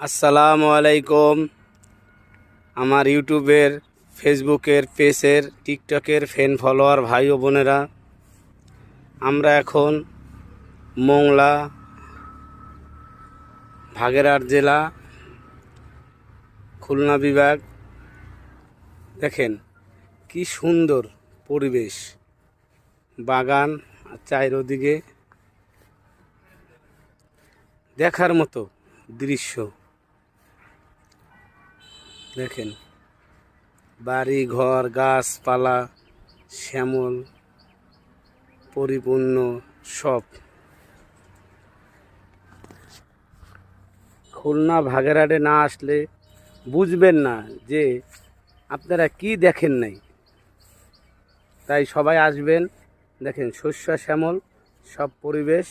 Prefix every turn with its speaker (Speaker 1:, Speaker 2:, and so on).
Speaker 1: আসসালামু আলাইকুম। আমার ইউটিউবের, ফেসবুকের পেজের, টিকটকের ফ্যান ফলোয়ার ভাই ও বোনেরা, আমরা এখন মোংলা, ভাগেরহাট জেলা, খুলনা বিভাগ। দেখেন কি সুন্দর পরিবেশ, বাগান আর চারিদিকে দেখার মতো দৃশ্য। দেখেন বাড়ি ঘর, গাছপালা, শ্যামল পরিপূর্ণ সব। খুলনা ভাগেরহাটে না আসলে বুঝবেন না যে আপনারা কি দেখেন নাই। তাই সবাই আসবেন, দেখেন শস্য শ্যামল সব পরিবেশ।